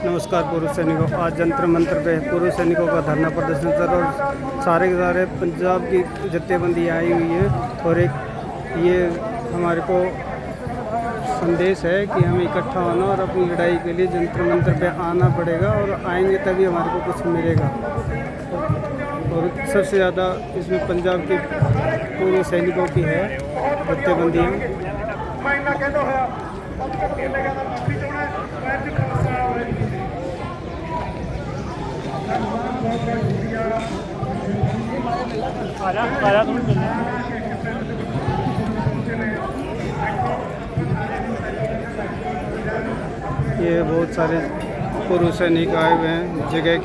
नमस्कार पूर्व सैनिकों। आज जंतर मंतर पे पूर्व सैनिकों का धरना प्रदर्शन चल और सारे के सारे पंजाब की जत्थेबंदी आई हुई है और एक ये हमारे को संदेश है कि हमें इकट्ठा होना और अपनी लड़ाई के लिए जंतर मंतर पे आना पड़ेगा और आएंगे तभी हमारे को कुछ मिलेगा। और सबसे ज़्यादा इसमें पंजाब के पूर्व सैनिकों की है जत्थेबंदियाँ। ये बहुत सारे पूर्व सैनिक आए हुए हैं। जगह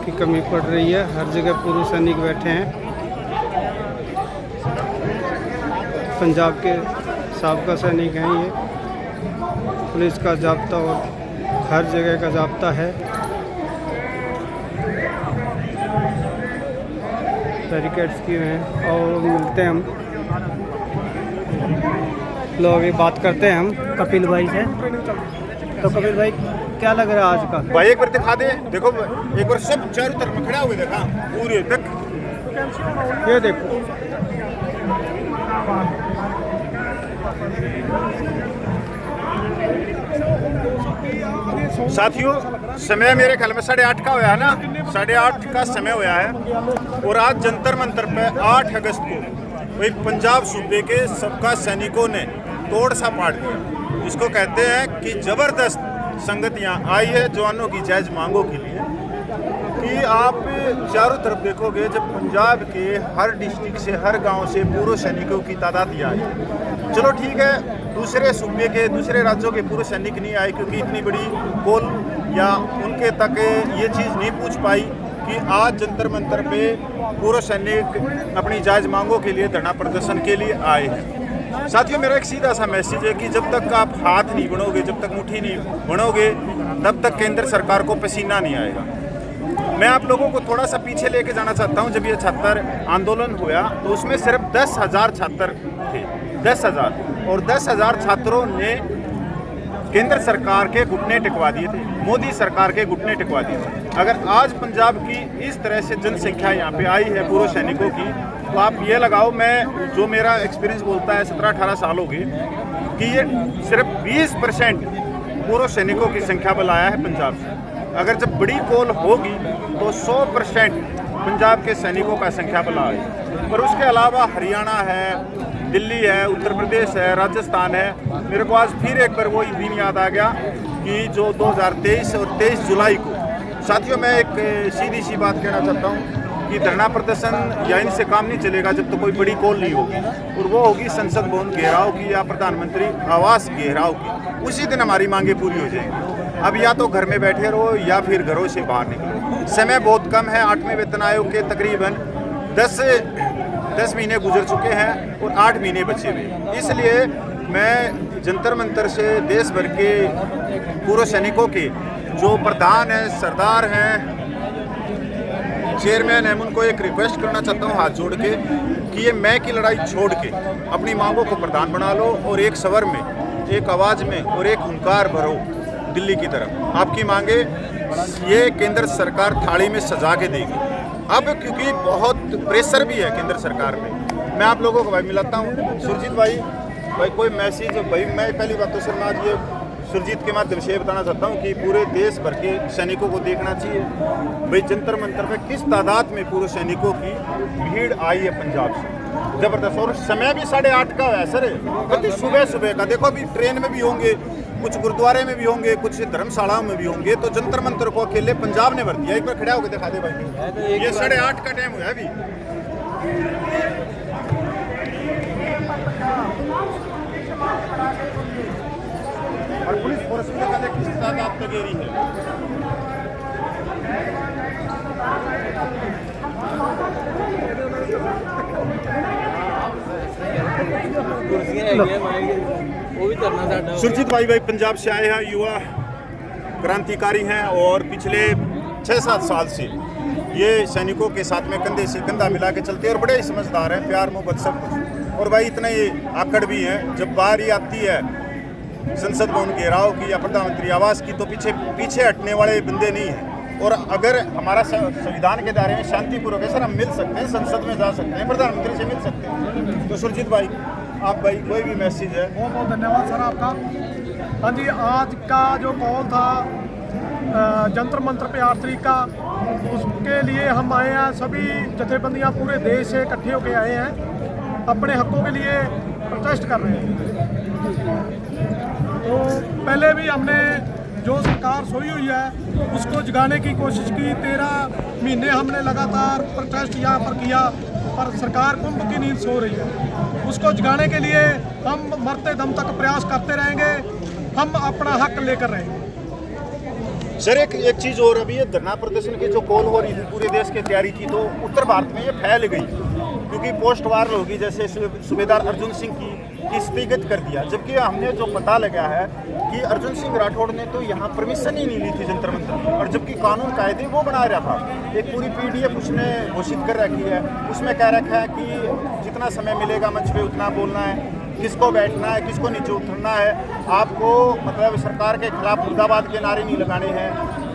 की कमी पड़ रही है, हर जगह पूर्व सैनिक बैठे हैं। पंजाब के साबका सैनिक हैं ये। पुलिस का जाब्ता और हर जगह का जाब्ता है। बैरिकेड्स किए हैं और मिलते हैं हम लोग, ये बात करते हैं हम कपिल भाई से। तो कपिल भाई क्या लग रहा है आज का? भाई एक बार दिखा दे, देखो एक बार सब चारों तरफ में खड़ा हुए देखा पूरे तक, ये देखो साथियों। समय मेरे ख्याल में 8:30 का हुआ है ना, 8:30 का समय हुआ है। और आज जंतर मंतर पे 8 अगस्त को वही पंजाब सूबे के सबका सैनिकों ने तोड़ सा पाड़ दिया। इसको कहते हैं कि जबरदस्त संगत यहाँ आई है जवानों की जायज मांगों के लिए। कि आप चारों तरफ देखोगे, जब पंजाब के हर डिस्ट्रिक्ट से, हर गांव से पूर्व सैनिकों की तादाद यहाँ आई। चलो ठीक है, दूसरे सूबे के, दूसरे राज्यों के पूर्व सैनिक नहीं आए क्योंकि इतनी बड़ी कॉल या उनके तक ये चीज़ नहीं पूछ पाई कि आज जंतर मंतर पे पूर्व सैनिक अपनी जायज मांगों के लिए धरना प्रदर्शन के लिए आए हैं। साथियों, मेरा एक सीधा सा मैसेज है कि जब तक आप हाथ नहीं बढ़ोगे, जब तक मुट्ठी नहीं बढ़ोगे, तब तक केंद्र सरकार को पसीना नहीं आएगा। मैं आप लोगों को थोड़ा सा पीछे लेके जाना चाहता हूं। जब ये छात्र आंदोलन हुआ तो उसमें सिर्फ 10,000 छात्र थे, 10,000, और 10,000 छात्रों ने केंद्र सरकार के घुटने टिकवा दिए थे, मोदी सरकार के घुटने टिकवा दिए थे। अगर आज पंजाब की इस तरह से जनसंख्या यहाँ पे आई है पूर्व सैनिकों की, तो आप ये लगाओ, मैं जो मेरा एक्सपीरियंस बोलता है, 17-18 साल हो गए, कि ये सिर्फ 20% पूर्व सैनिकों की संख्या बल आया है पंजाब से। अगर जब बड़ी कॉल होगी तो 100% पंजाब के सैनिकों का संख्या बल आए। पर उसके अलावा हरियाणा है, दिल्ली है, उत्तर प्रदेश है, राजस्थान है। मेरे को आज फिर एक बार वही दिन याद आ गया कि जो 2023 और 23 जुलाई को, साथियों मैं एक सीधी सी बात कहना चाहता हूँ कि धरना प्रदर्शन या इनसे काम नहीं चलेगा जब तो कोई बड़ी कॉल नहीं होगी, और वो होगी संसद भवन घेराव की या प्रधानमंत्री आवास घेराव की। उसी दिन हमारी मांगे पूरी हो जाएंगी। अब या तो घर में बैठे रहो या फिर घरों से बाहर निकलो। समय बहुत कम है। 8वें वेतन आयोग के तकरीबन 10 महीने गुजर चुके हैं और 8 महीने बचे हुए। इसलिए मैं जंतर मंतर से देश भर के पूर्व सैनिकों के जो प्रधान हैं, सरदार हैं, चेयरमैन हैं, उनको एक रिक्वेस्ट करना चाहता हूँ हाथ जोड़ के कि ये मैं की लड़ाई छोड़ के अपनी मांगों को प्रधान बना लो और एक स्वर में, एक आवाज़ में और एक हुंकार भरो दिल्ली की तरफ। आपकी मांगे ये केंद्र सरकार थाली में सजा के देगी। अब क्योंकि बहुत प्रेशर भी है केंद्र सरकार पे। मैं आप लोगों को भाई मिलाता हूँ। सुरजीत भाई कोई मैसेज भाई, मैं पहली बात तो सर मैं आज ये सुरजीत के माध्यम से बताना चाहता हूँ कि पूरे देश भर के सैनिकों को देखना चाहिए भाई जंतर मंतर पे किस तादाद में पूर्व सैनिकों की भीड़ आई है पंजाब से, जबरदस्त। और समय भी 8:30 का है सर, कति सुबह का। देखो अभी ट्रेन में भी होंगे, कुछ गुरुद्वारे में भी होंगे, कुछ धर्मशालाओं में भी होंगे। तो जंतर मंतर को अकेले पंजाब ने भर दिया। एक बार खड़ा होकर दिखा दे भाई, ये 8:30 का टाइम हुआ अभी। और पुलिस फोर्स में कहते किस तादाद तक गेरी है। सुरजीत भाई पंजाब से आए हैं, युवा क्रांतिकारी हैं और पिछले 6-7 साल से ये सैनिकों के साथ में कंधे से कंधा मिला के चलते हैं और बड़े ही समझदार हैं, प्यार मोहब्बत सब कुछ। और भाई इतना ही आकड़ भी हैं। जब बारी आती है संसद भवन घेराव की या प्रधानमंत्री आवास की, तो पीछे हटने वाले बंदे नहीं हैं। और अगर हमारा संविधान के दायरे में शांतिपूर्वक है सर, हम मिल सकते हैं, संसद में जा सकते हैं, प्रधानमंत्री से मिल सकते हैं। तो सुरजीत भाई, आप भाई कोई भी मैसेज है? बहुत बहुत धन्यवाद सर आपका। हाँ जी, आज का जो कॉल था जंतर मंतर पे 8 तारीख का, उसके लिए हम आए हैं। सभी जथेबंदियां पूरे देश से इकट्ठे होकर आए हैं, अपने हकों के लिए प्रोटेस्ट कर रहे हैं। तो पहले भी हमने जो सरकार सोई हुई है उसको जगाने की कोशिश की। 13 महीने हमने लगातार प्रोटेस्ट यहाँ पर किया, पर सरकार कुंभ की नींद सो रही है। उसको जगाने के लिए हम मरते दम तक प्रयास करते रहेंगे, हम अपना हक लेकर रहेंगे। सर एक चीज़ और, अभी ये धरना प्रदर्शन की जो कॉल हो रही थी पूरे देश की तैयारी थी, तो उत्तर भारत में ये फैल गई क्योंकि पोस्ट वार होगी, जैसे सूबेदार अर्जुन सिंह की स्थगित कर दिया। जबकि हमने जो पता लगा है कि अर्जुन सिंह राठौड़ ने तो यहाँ परमिशन ही नहीं ली थी जंतर मंतर की, और जबकि कानून कायदे वो बना रहा था। एक पूरी PDF उसने घोषित कर रखी है, उसमें कह रखा है कि जितना समय मिलेगा मंच पे उतना बोलना है, किसको बैठना है, किसको नीचे उतरना है, आपको मतलब सरकार के खिलाफ मुर्दाबाद के नारे नहीं लगाने हैं,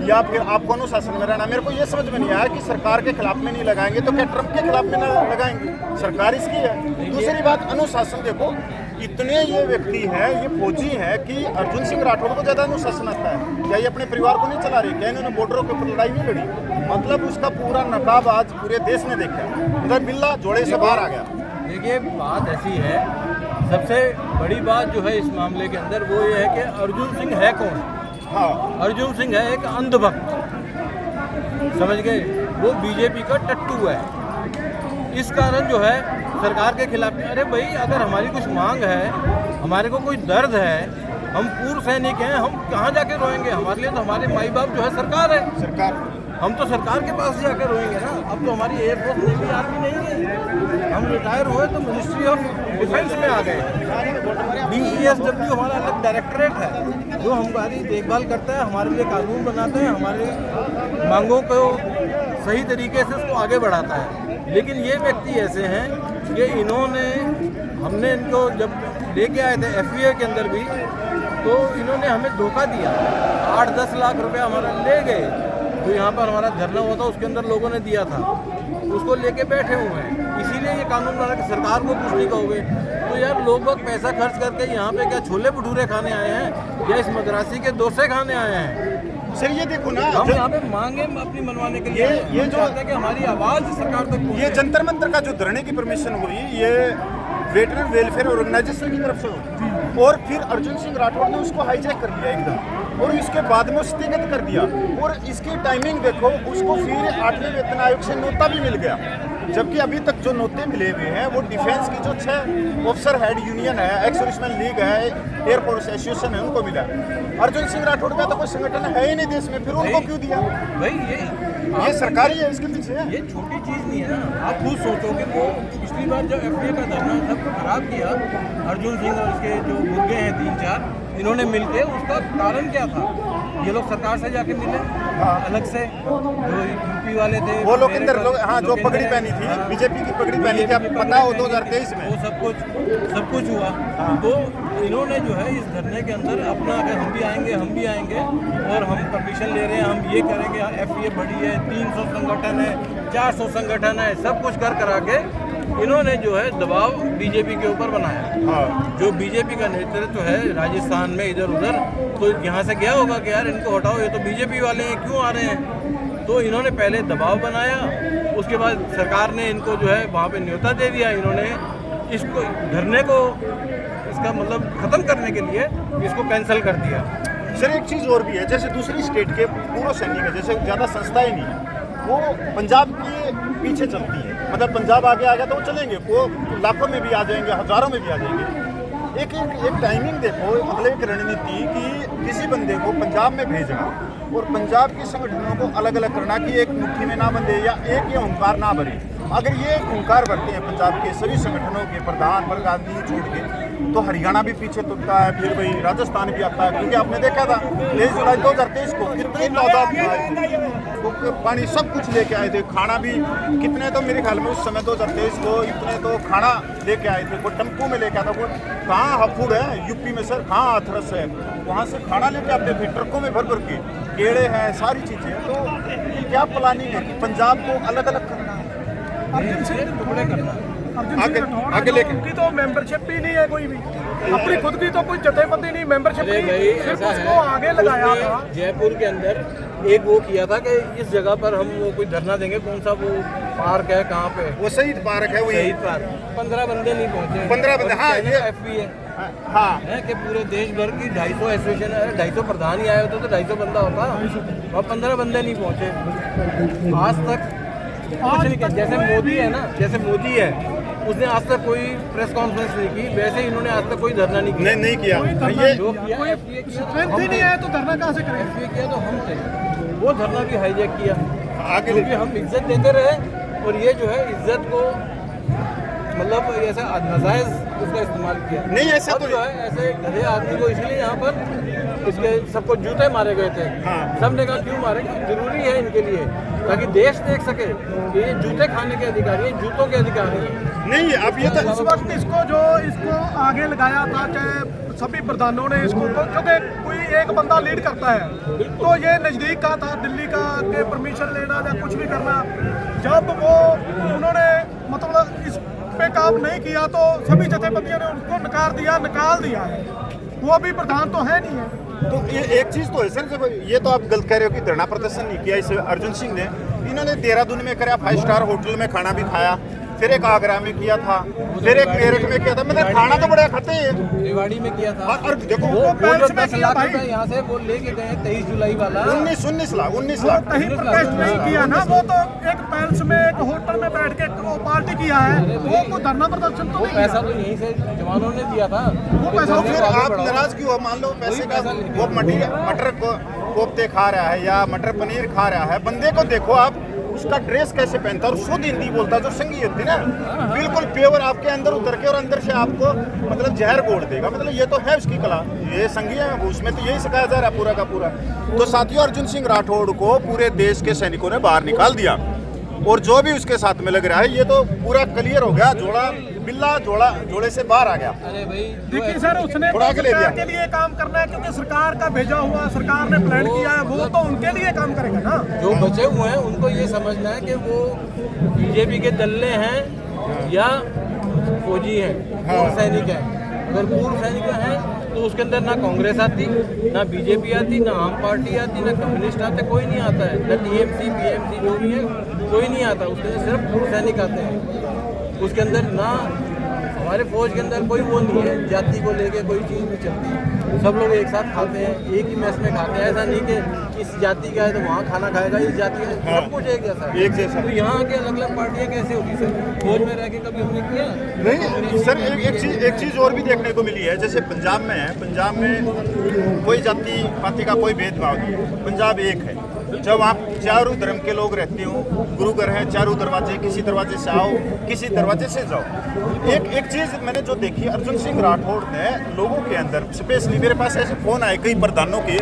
या फिर आपको अनुशासन में रहना। मेरे को ये समझ में नहीं आया कि सरकार के खिलाफ में नहीं लगाएंगे तो क्या ट्रंप के खिलाफ में ना लगाएंगे? सरकार इसकी है। दूसरी बात, अनुशासन देखो, इतने ये व्यक्ति हैं, ये फौजी हैं कि अर्जुन सिंह राठौड़ को ज़्यादा अनुशासन आता है। क्या ये अपने परिवार को नहीं चला रहे? क्या इन्होंने बॉर्डरों के ऊपर लड़ाई नहीं लड़ी? मतलब उसका पूरा नकाब आज पूरे देश ने देखा, उधर बिल्ला जोड़े से बाहर आ गया। देखिए, बात ऐसी है, सबसे बड़ी बात जो है इस मामले के अंदर वो ये है कि अर्जुन सिंह है कौन? हाँ, अर्जुन सिंह है एक अंधभक्त, समझ गए? वो बीजेपी का टट्टू है। इस कारण जो है सरकार के खिलाफ, अरे भाई, अगर हमारी कुछ मांग है, हमारे को कोई दर्द है, हम पूर्व सैनिक हैं, हम कहाँ जाके रोएंगे? हमारे लिए तो हमारे माई बाप जो है सरकार है। सरकार, हम तो सरकार के पास जाकर रोएंगे ना। अब तो हमारी एयरफोर्स नेवी आर्मी नहीं है, हम रिटायर हुए तो मिनिस्ट्री ऑफ डिफेंस में आ गए। BESW हमारा अलग डायरेक्टरेट है जो हमारी देखभाल करता है, हमारे लिए कानून बनाता है, हमारे मांगों को सही तरीके से उसको आगे बढ़ाता है। लेकिन ये व्यक्ति ऐसे हैं कि इन्होंने, हमने इनको जब लेके आए थे FVA के अंदर भी, तो इन्होंने हमें धोखा दिया। 8-10 लाख रुपया हमारा ले गए। तो यहाँ पर हमारा धरना हुआ था, उसके अंदर लोगों ने दिया था, उसको लेके बैठे हुए हैं। इसीलिए ये कानून बना कि सरकार को कुछ नहीं कहोगे। तो यार, लोग बहुत पैसा खर्च करके यहाँ पे क्या छोले भटूरे खाने आए हैं या इस मद्रासी के डोसे खाने आए हैं? सर ये देखो ना, हम यहाँ पे मांगे अपनी मनवाने के लिए ये जो चाहते हैं कि हमारी आवाज़ सरकार तक पहुंचे। ये जंतर मंतर का जो धरने की परमिशन हुई, ये वेटरन वेलफेयर ऑर्गेनाइजेशन की तरफ से हुई, और फिर अर्जुन सिंह राठौड़ ने उसको हाईजैक कर लिया एकदम, और इसके बाद में स्थगित कर दिया। और इसकी टाइमिंग देखो, उसको फिर 8वें वेतन आयोग से नोता भी मिल गया, जबकि अभी तक जो नोते मिले हुए हैं वो डिफेंस की जो 6 ऑफिसर हेड यूनियन है, एक्स सर्विसमैन लीग है, एयरफोर्स एसोसिएशन है, उनको मिला। अर्जुन सिंह राठौड़ का तो कोई संगठन है ही नहीं देश में, फिर उनको क्यों दिया? भाई ये सरकारी है, इसके पीछे है। ये छोटी चीज़ नहीं है ना। आप खुद सोचो कि वो पिछली बार जब FVA का धरना सबको खराब किया, अर्जुन सिंह और इसके जो मुर्गे हैं 3-4, इन्होंने मिलके, उसका कारण क्या था? ये लोग सरकार से जाके मिले, हाँ, अलग से जो यूपी वाले थे, वो लोग अंदर लोग, हाँ, जो पगड़ी पहनी थी, बीजेपी की पगड़ी पहनी थी, आपको पता हो 2023 में वो सब कुछ हुआ। तो इन्होंने जो है इस धरने के अंदर अपना, अगर हम भी आएंगे और हम परमिशन ले रहे हैं, हम ये करेंगे, FVA बड़ी है, 300 संगठन है, 400 संगठन है, सब कुछ करा के इन्होंने जो है दबाव बीजेपी के ऊपर बनाया। हाँ, जो बीजेपी का नेतृत्व है राजस्थान में इधर उधर, तो यहाँ से गया होगा कि यार इनको हटाओ, ये तो बीजेपी वाले हैं, क्यों आ रहे हैं? तो इन्होंने पहले दबाव बनाया, उसके बाद सरकार ने इनको जो है वहाँ पे न्योता दे दिया। इन्होंने इसको धरने को, इसका मतलब ख़त्म करने के लिए इसको कैंसिल कर दिया। सर एक चीज़ और भी है, जैसे दूसरी स्टेट के पूर्व सैनिक है, जैसे ज़्यादा संस्थाएं नहीं है, वो पंजाब के पीछे चलती है। मतलब पंजाब आगे आ गया तो वो चलेंगे, वो लाखों में भी आ जाएंगे, हज़ारों में भी आ जाएंगे। एक टाइमिंग देखो, मतलब एक रणनीति कि किसी बंदे को पंजाब में भेजना और पंजाब के संगठनों को अलग अलग करना कि एक मुट्ठी में ना बंधे या एक ये हुंकार ना भरे। अगर ये हुंकार भरते हैं पंजाब के सभी संगठनों के प्रधान गांधी छोड़ के, तो हरियाणा भी पीछे तुटता है, फिर भाई राजस्थान भी आता है, क्योंकि आपने देखा था 23 जुलाई 2023 को कितनी तादाद में आए थे, तो पानी सब कुछ लेके आए थे, खाना भी कितने, तो मेरे ख्याल में उस समय 2023 को इतने तो खाना लेके आए थे, कोई टेम्पू में लेके आता, कोई कहाँ हफूड है यूपी में सर, कहाँ हाथरस है, वहाँ से खाना लेके आते थे ट्रकों में भर भर के, केड़े हैं, सारी चीज़ें। तो ये क्या प्लानिंग है कि पंजाब को अलग अलग करना है, अर्जुन सिंह टुकड़े करना, आगे लेके उनकी तो मेंबरशिप भी नहीं है कोई भी, अपनी खुद की तो कोई जथेबंदी नहीं, मेंबरशिप नहीं, सिर्फ उसको आगे लगाया था। जयपुर के अंदर एक वो किया था कि इस जगह पर हम वो कोई धरना देंगे, कौन सा वो पार्क है, कहाँ पे, वो शहीद पार्क है, वही शहीद पार्क, 15 बंदे नहीं पहुंचे, 15 बंदे, हाँ, ये FP है, हाँ है कि पूरे देश भर की 250 एसोसिएशन है, 250 प्रधान ही आए होते तो 250 बंदा होता, और 15 बंदे नहीं पहुंचे आज तक कुछ नहीं किया। जैसे मोदी है ना, जैसे मोदी है, उसने आज तक कोई प्रेस कॉन्फ्रेंस नहीं की, वैसे इन्होंने आज तक कोई धरना नहीं किया, नहीं किया, ये जो किया FPA किया, स्ट्रेंथ ही नहीं है तो धरना कहाँ से करें? FPA किया तो हम थे, वो धरना भी हाईजैक किया, आगे क्योंकि हम इज्जत देते रहे, और ये जो है इज्जत को मतलब ऐसा नाजायज उसका इस्तेमाल किया। नहीं, ऐसा अब तो जो है ऐसे गधे आदमी को इसलिए यहाँ पर इसके सबको जूते मारे गए थे, हाँ। सबने कहा क्यों मारे, जरूरी है इनके लिए, ताकि देश देख सके कि ये जूते खाने के अधिकारी हैं, जूतों के अधिकारी हैं। नहीं, अब ये तो इस वक्त इसको आगे लगाया था, चाहे सभी प्रधानों ने इसको, तो क्योंकि कोई एक बंदा लीड करता है, तो ये नज़दीक का था, दिल्ली का के परमिशन लेना या कुछ भी करना, जब वो उन्होंने मतलब इस पे काम नहीं किया तो सभी जथेबंदियों ने उनको निकाल दिया है, वो अभी प्रधान तो है नहीं है। तो ये एक चीज तो है सर, देखो ये तो आप गलत कह रहे हो कि धरना प्रदर्शन नहीं किया इस अर्जुन सिंह ने, इन्होंने देहरादून में कराया, 5 स्टार होटल में खाना भी खाया, फिर एक आगरा में किया था, फिर एक मेरठ में किया था, मतलब खाना तो बड़ा खाते हैं। रेवाड़ी में किया था, और देखो वो पैलेस जो में 10 किया लाख भाई। रुपए यहाँ से वो लेके गए 23 जुलाई वाला, 19 लाख कहीं प्रोटेस्ट नहीं किया ना, वो तो एक पैलेस में एक होटल में बैठ के वो पार्टी किया है, वो कोई धरना प्रदर्शन तो वो नहीं पैसा किया। तो यहीं से जवानों ने दिया था, वो पैसा तो धरने फिर को आगे आप बढ़ाओ। नाराज क्यों हो? मान लो पैसे का पैसा लेके वो मटर कोफ्ते खा रहा है या मटर पनीर खा रहा है, बंदे को देखो आप, उसका ड्रेस कैसे पहनता है और शुद्ध हिंदी बोलता है, जो संगीत थी ना बिल्कुल प्योर आपके अंदर उतर के और अंदर से आपको मतलब जहर घोल देगा, मतलब ये तो है उसकी कला, ये संगीत है, उसमें तो यही सिखाया जा रहा है पूरा का पूरा। तो साथियों, अर्जुन सिंह राठौड़ को पूरे देश के सैनिकों ने बाहर निकाल दिया, और जो भी उसके साथ में लग रहा है ये तो पूरा क्लियर हो गया, बिल्ला जोड़े से बाहर आ गया। अरे भाई देखिए सर, उसने थोड़ा तो आगे ले सरकार लिया। के लिए काम करना है, क्योंकि सरकार का भेजा हुआ, सरकार ने प्लान किया है, वो तो उनके लिए काम करेगा ना। जो बचे हुए हैं उनको ये समझना है कि वो बीजेपी के दल्ले हैं या फौजी हैं, पूर्व सैनिक हैं। अगर पूर्व सैनिक हैं तो उसके अंदर ना कांग्रेस आती, ना बीजेपी आती, ना आम पार्टी आती, ना कम्युनिस्ट आते, कोई नहीं आता है, ना टीएमसी बीएमसी जो भी है कोई नहीं आता, उसके अंदर सिर्फ पूर्व सैनिक आते हैं। उसके अंदर ना हमारे फौज के अंदर कोई वो नहीं है, जाति को लेके कोई चीज़ नहीं चलती, सब लोग एक साथ खाते हैं, एक ही मैस में खाते हैं। ऐसा नहीं कि इस जाति का है तो वहाँ खाना खाएगा, इस जाति का, सब कुछ एक जैसा है। एक जैसा। तो यहाँ के अलग अलग पार्टियाँ कैसे होगी सर? फौज में रह के कभी हमने किया नहीं सर, एक चीज और भी देखने को मिली है, जैसे पंजाब में है, पंजाब में कोई जाति पाति का कोई भेदभाव नहीं, पंजाब एक है। जब आप चारों धर्म के लोग रहते हो, गुरु घर है, चारों दरवाजे, किसी दरवाजे से आओ, किसी दरवाजे से जाओ। एक चीज मैंने जो देखी, अर्जुन सिंह राठौड़ ने लोगों के अंदर, स्पेशली मेरे पास ऐसे फोन आए कई प्रधानों के,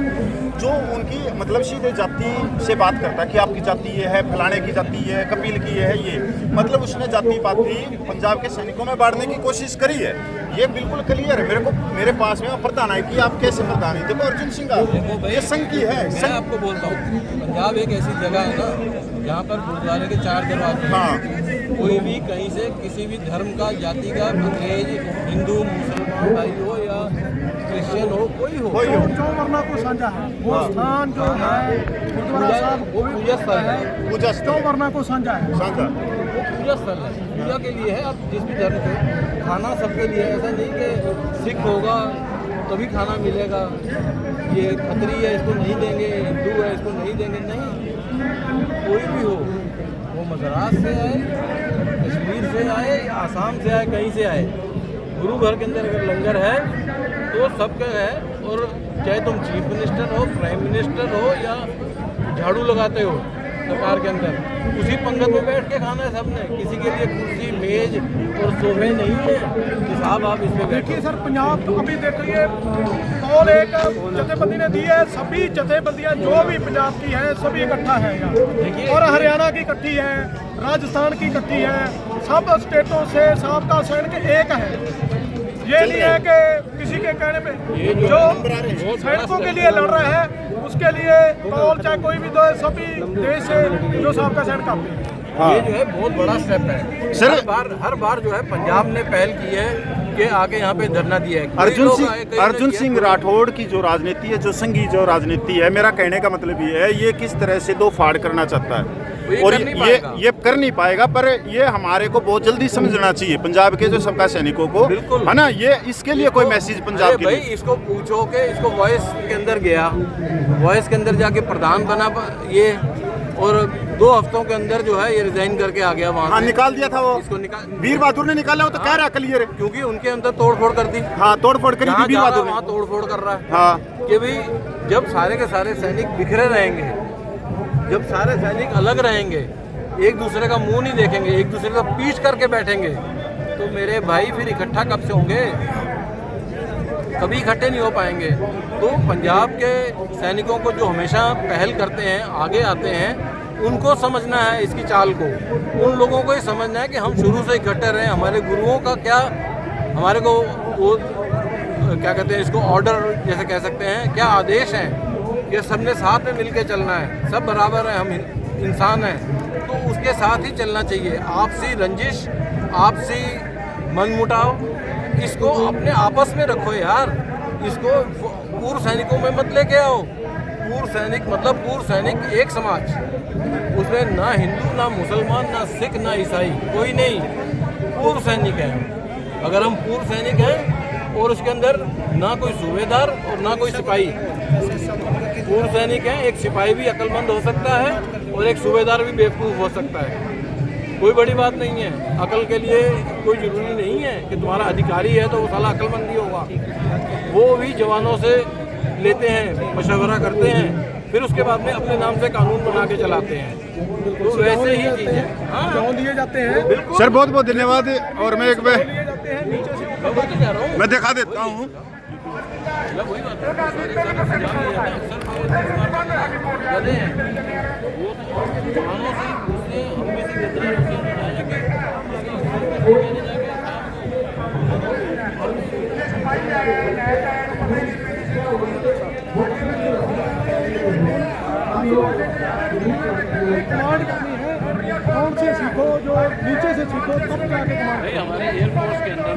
जो उनकी मतलब सीधे जाति से बात करता है कि आपकी जाति ये है, फलाने की जाति ये है, कपिल की ये है, ये मतलब उसने जाति पाति पंजाब के सैनिकों में बांटने की कोशिश करी है। ये बिल्कुल क्लियर है। मेरे पास में प्रधान है कि आप कैसे प्रधान है, देखो अर्जुन सिंह का ये संघ की है। मैं आपको बोलता हूँ, पंजाब एक ऐसी जगह है ना जहाँ पर गुरुद्वारे के 4 दरवाजे हैं। हाँ, कोई भी कहीं से किसी भी धर्म का, जाति का, अंग्रेज, हिंदू, मुसलमान भाई हो या क्रिश्चियन हो, कोई हो, जो वर्णों को साझा है, वो स्थान जो है गुरुद्वारा साहब, वो पूजा स्थल है, पूजा जो वर्णों को साझा है। साझा वो पूजा स्थल है, पूजा के लिए है। अब जिस भी धर्म के खाना सबके लिए है, ऐसा नहीं कि सिख होगा तभी खाना मिलेगा, ये खत्री है इसको नहीं देंगे, हिंदू है इसको नहीं देंगे, नहीं, कोई भी हो, वो मद्रास से आए, कश्मीर से आए या आसाम से आए, कहीं से आए, गुरु घर के अंदर अगर लंगर है तो सबका है। और चाहे तुम चीफ मिनिस्टर हो, प्राइम मिनिस्टर हो या झाड़ू लगाते हो, सरकार के अंदर उसी पंगत में बैठ के खाना है सबने, किसी के लिए कुर्सी मेज और सोफे नहीं है कि साहब आप इसमें बैठिए। देखिए सर, पंजाब अभी देखिए कॉल एक जथेबंदी ने दी है, सभी जथेबंदियां जो भी पंजाब की हैं सभी इकट्ठा है यहाँ, और हरियाणा की इकट्ठी है, राजस्थान की इकट्ठी है, सब स्टेटों से सबका सैनिक एक है। ये नहीं है कि किसी के कहने पे जो सैनिकों के लिए लड़ रहा है उसके लिए कॉल चाहे कोई भी दो, सभी देश से जो सबका सैनिक आते हैं। ये जो है बहुत बड़ा स्टेप है सर। हर बार जो है पंजाब ने पहल की है कि आके यहाँ पे धरना दिया है। अर्जुन सिंह राठौड़ की जो राजनीति है, जो संघी जो राजनीति है, मेरा कहने का मतलब ये है, ये किस तरह से दो फाड़ करना चाहता है और ये कर नहीं पाएगा। पर ये हमारे को बहुत जल्दी समझना चाहिए पंजाब के जो सबका सैनिकों को, है ना। ये इसके लिए कोई मैसेज पंजाब के लिए इसको पूछो कि इसको वॉइस के अंदर गया, वॉइस के अंदर जाके प्रधान बना ये, और 2 हफ्तों के अंदर जो है ये रिजाइन करके आ गया वहाँ। हाँ, निकाल दिया था वो, इसको निकाल, वीर बहादुर ने निकाला। वो तो कह रहा है क्लियर है, क्योंकि उनके अंदर तोड़-फोड़ कर दी। हाँ, तोड़-फोड़ करी थी वीर बहादुर ने, वहाँ तोड़-फोड़ कर रहा है। हाँ, कि भाई जब सारे के सारे सैनिक बिखरे रहेंगे, जब सारे सैनिक अलग रहेंगे, एक दूसरे का मुंह नहीं देखेंगे, एक दूसरे का पीछ करके बैठेंगे, तो मेरे भाई फिर इकट्ठा कब से होंगे? कभी इकट्ठे नहीं हो पाएंगे। तो पंजाब के सैनिकों को जो हमेशा पहल करते हैं, आगे आते हैं, उनको समझना है इसकी चाल को। उन लोगों को ही समझना है कि हम शुरू से इकट्ठे रहे। हमारे गुरुओं का क्या, हमारे को वो क्या कहते हैं इसको, ऑर्डर जैसे कह सकते हैं, क्या आदेश है कि सबने साथ में मिलके चलना है, सब बराबर हैं, हम इंसान हैं, तो उसके साथ ही चलना चाहिए। आपसी रंजिश, आपसी मनमुटाव, इसको अपने आपस में रखो यार। इसको पूर्व सैनिकों में मत लेके आओ। पूर्व सैनिक मतलब पूर्व सैनिक एक समाज, उसमें ना हिंदू, ना मुसलमान, ना सिख, ना ईसाई, कोई नहीं, पूर्व सैनिक है। अगर हम पूर्व सैनिक हैं और उसके अंदर ना कोई सूबेदार और ना कोई सिपाही, पूर्व सैनिक हैं, एक सिपाही भी अक्लमंद हो सकता है और एक सूबेदार भी बेवकूफ़ हो सकता है। कोई बड़ी बात नहीं है। अकल के लिए कोई ज़रूरी नहीं है कि तुम्हारा अधिकारी है तो वो साला अक्लमंद ही होगा। वो भी जवानों से लेते हैं, मशवरा करते हैं, फिर उसके बाद में अपने नाम से कानून बना के चलाते हैं। तो वैसे ही चीज़ है। हाँ, लिए जाते हैं सर, बहुत बहुत धन्यवाद। और मैं एक बार लिए जाते हैं नीचे से, मैं दिखा देता हूँ। वही बात है, सारे वो जवानों से पूछते हैं, हम में से कितना कमांड करनी है, कौन से सीखो, जो नीचे से सीखो तब जाके कमांड। हमारे एयरफोर्स के अंदर